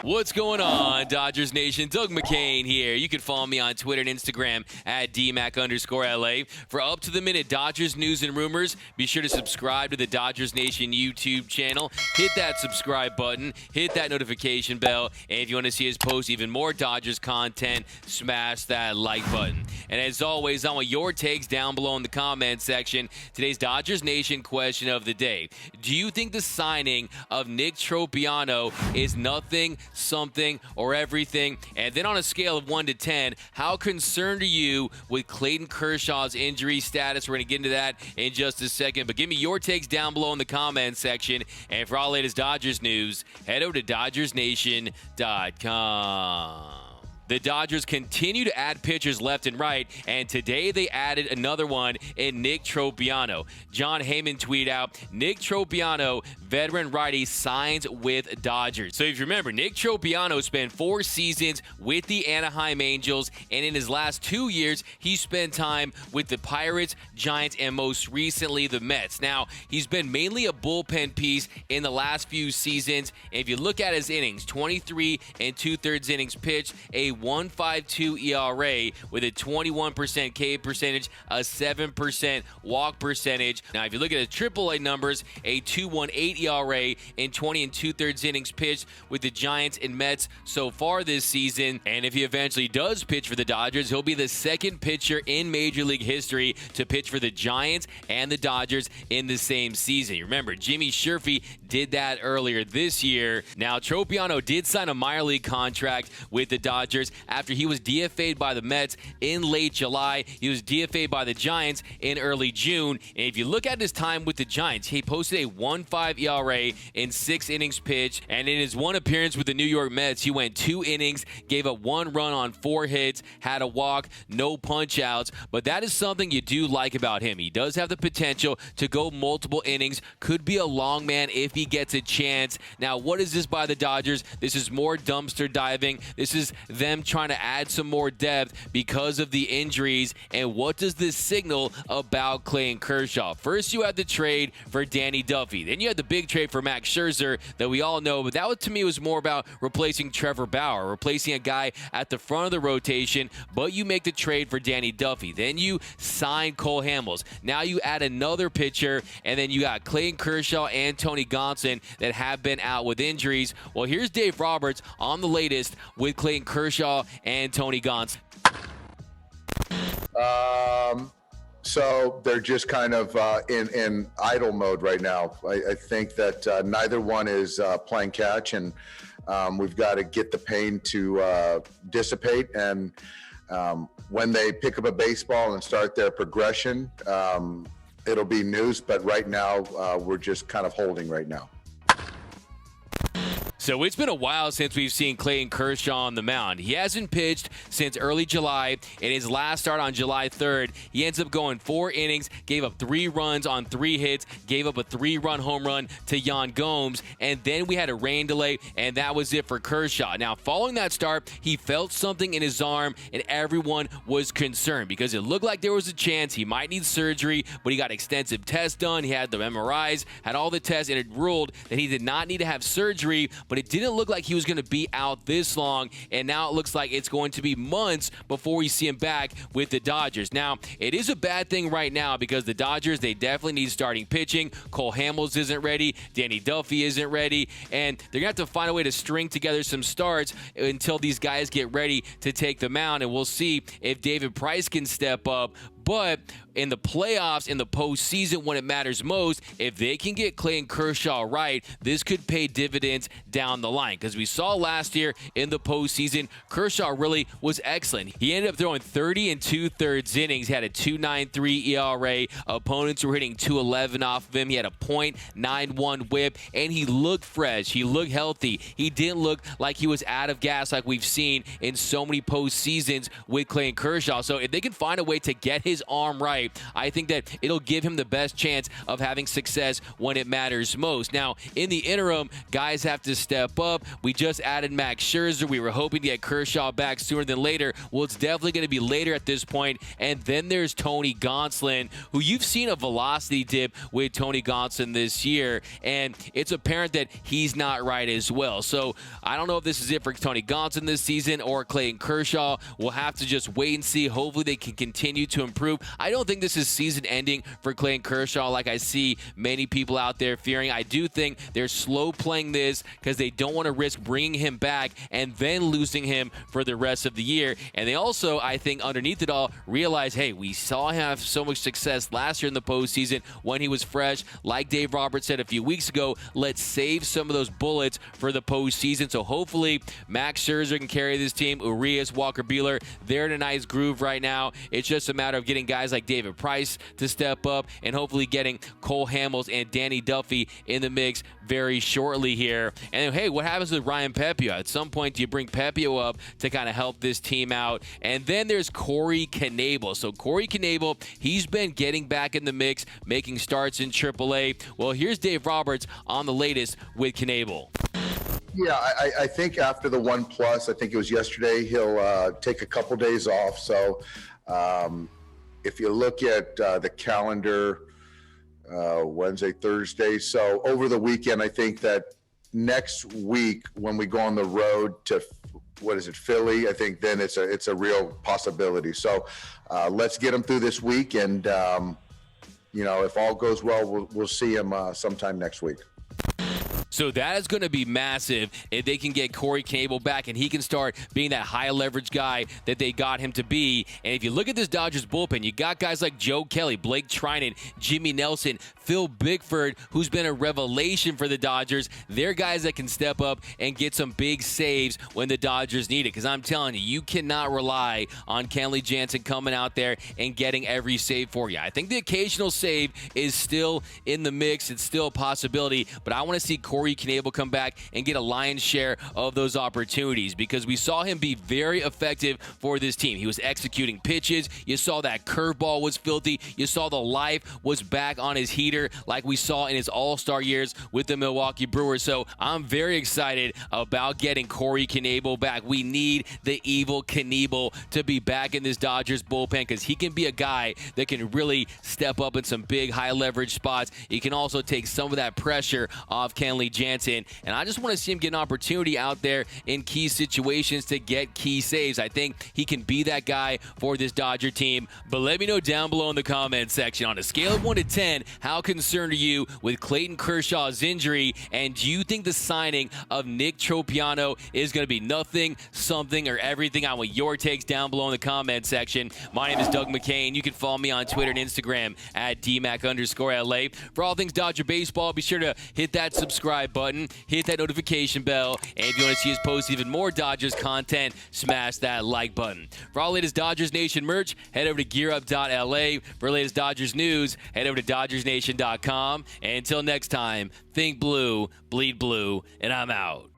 What's going on, Dodgers Nation? Doug McCain here. You can follow me on Twitter and Instagram at DMac_LA. For up-to-the-minute Dodgers news and rumors, be sure to subscribe to the Dodgers Nation YouTube channel. Hit that subscribe button. Hit that notification bell. And if you want to see us post even more Dodgers content, smash that like button. And as always, I want your takes down below in the comment section. Today's Dodgers Nation question of the day. Do you think the signing of Nick Tropeano is nothing, something, or everything? And then on a scale of 1 to 10, how concerned are you with Clayton Kershaw's injury status? We're going to get into that in just a second, but give me your takes down below in the comment section. And for all the latest Dodgers news, head over to DodgersNation.com. The Dodgers continue to add pitchers left and right, and today they added another one in Nick Tropeano. Jon Heyman tweeted out, Nick Tropeano, veteran righty, signs with Dodgers. So if you remember, Nick Tropeano spent 4 seasons with the Anaheim Angels, and in his last 2 years, he spent time with the Pirates, Giants, and most recently the Mets. Now, he's been mainly a bullpen piece in the last few seasons, and if you look at his innings, 23 2/3 innings pitched, a 1.52 ERA with a 21% K percentage, a 7% walk percentage. Now, if you look at his AAA numbers, a 2.18 ERA in 20 2/3 innings pitched with the Giants and Mets so far this season. And if he eventually does pitch for the Dodgers, he'll be the second pitcher in Major League history to pitch for the Giants and the Dodgers in the same season. You remember, Jimmy Sherfy did that earlier this year. Now, Tropeano did sign a minor league contract with the Dodgers after he was DFA'd by the Mets in late July. He was DFA'd by the Giants in early June. And if you look at his time with the Giants, he posted a 1.5 ERA in 6 innings pitched. And in his one appearance with the New York Mets, he went 2 innings, gave up 1 run on 4 hits, had a walk, no punch outs. But that is something you do like about him. He does have the potential to go multiple innings, could be a long man if he gets a chance. Now, what is this by the Dodgers? This is more dumpster diving. This is them trying to add some more depth because of the injuries. And what does this signal about Clayton Kershaw? First, you had the trade for Danny Duffy. Then you had the big trade for Max Scherzer that we all know, but that to me was more about replacing Trevor Bauer, replacing a guy at the front of the rotation, but you make the trade for Danny Duffy. Then you sign Cole Hamels. Now you add another pitcher, and then you got Clayton Kershaw and Tony Gonsland that have been out with injuries. Well, here's Dave Roberts on the latest with Clayton Kershaw and Tony Gonsland. So they're just kind of in idle mode right now. I think that neither one is playing catch, and we've got to get the pain to dissipate. And when they pick up a baseball and start their progression, it'll be news. But right now, we're just kind of holding right now. So it's been a while since we've seen Clayton Kershaw on the mound. He hasn't pitched since early July. In his last start on July 3rd, he ends up going 4 innings, gave up 3 runs on 3 hits, gave up a 3-run home run to Yan Gomes, and then we had a rain delay, and that was it for Kershaw. Now, following that start, he felt something in his arm, and everyone was concerned because it looked like there was a chance he might need surgery, but he got extensive tests done. He had the MRIs, had all the tests, and it ruled that he did not need to have surgery, but it didn't look like he was going to be out this long, and now it looks like it's going to be months before we see him back with the Dodgers. Now, it is a bad thing right now because the Dodgers, they definitely need starting pitching. Cole Hamels isn't ready. Danny Duffy isn't ready, and they're going to have to find a way to string together some starts until these guys get ready to take the mound, and we'll see if David Price can step up. But in the playoffs, in the postseason, when it matters most, if they can get Clayton Kershaw right, this could pay dividends down the line. Because we saw last year in the postseason, Kershaw really was excellent. He ended up throwing 30 2/3 innings. He had a 2.93 ERA. Opponents were hitting 211 off of him. He had a .91 whip, and he looked fresh. He looked healthy. He didn't look like he was out of gas like we've seen in so many postseasons with Clayton Kershaw. So if they can find a way to get his his arm right, I think that it'll give him the best chance of having success when it matters most. Now, in the interim, guys have to step up. We just added Max Scherzer. We were hoping to get Kershaw back sooner than later. Well, it's definitely going to be later at this point. And then there's Tony Gonsland, who you've seen a velocity dip with Tony Gonsland this year, and it's apparent that he's not right as well. So I don't know if this is it for Tony Gonsland this season or Clayton Kershaw. We'll have to just wait and see. Hopefully they can continue to improve. I don't think this is season ending for Clayton Kershaw like I see many people out there fearing. I do think they're slow playing this because they don't want to risk bringing him back and then losing him for the rest of the year. And they also, I think, underneath it all, realize, hey, we saw him have so much success last year in the postseason when he was fresh. Like Dave Roberts said a few weeks ago, let's save some of those bullets for the postseason. So hopefully Max Scherzer can carry this team. Urias, Walker Buehler, they're in a nice groove right now. It's just a matter of getting guys like David Price to step up and hopefully getting Cole Hamels and Danny Duffy in the mix very shortly here. And then, hey, what happens with Ryan Pepiot? At some point, do you bring Pepiot up to kind of help this team out? And then there's Corey Knebel. So Corey Knebel, he's been getting back in the mix, making starts in AAA. Well, here's Dave Roberts on the latest with Knebel. Yeah, I think after the 1+, I think it was yesterday, he'll take a couple days off. So if you look at the calendar, Wednesday, Thursday. So over the weekend, I think that next week when we go on the road to, Philly, I think then it's a real possibility. So let's get him through this week. And, if all goes well, we'll see him sometime next week. So that is going to be massive if they can get Corey Knebel back and he can start being that high leverage guy that they got him to be. And if you look at this Dodgers bullpen, you got guys like Joe Kelly, Blake Trinan, Jimmy Nelson, Phil Bickford, who's been a revelation for the Dodgers. They're guys that can step up and get some big saves when the Dodgers need it. Because I'm telling you, you cannot rely on Kenley Jansen coming out there and getting every save for you. I think the occasional save is still in the mix. It's still a possibility. But I want to see Corey Knebel come back and get a lion's share of those opportunities because we saw him be very effective for this team. He was executing pitches. You saw that curveball was filthy. You saw the life was back on his heater like we saw in his all-star years with the Milwaukee Brewers. So I'm very excited about getting Corey Knebel back. We need the evil Knebel to be back in this Dodgers bullpen because he can be a guy that can really step up in some big high-leverage spots. He can also take some of that pressure off Kenley Jansen, and I just want to see him get an opportunity out there in key situations to get key saves. I think he can be that guy for this Dodger team. But let me know down below in the comment section, on a scale of 1 to 10, how concerned are you with Clayton Kershaw's injury, and do you think the signing of Nick Tropeano is going to be nothing, something, or everything? I want your takes down below in the comment section. My name is Doug McCain. You can follow me on Twitter and Instagram at DMac_LA. For all things Dodger baseball, be sure to hit that subscribe button, hit that notification bell, and if you want to see us post even more Dodgers content, smash that like button. For all latest Dodgers Nation merch, head over to gearup.la. For latest Dodgers news, head over to DodgersNation.com. And until next time, think blue, bleed blue, and I'm out.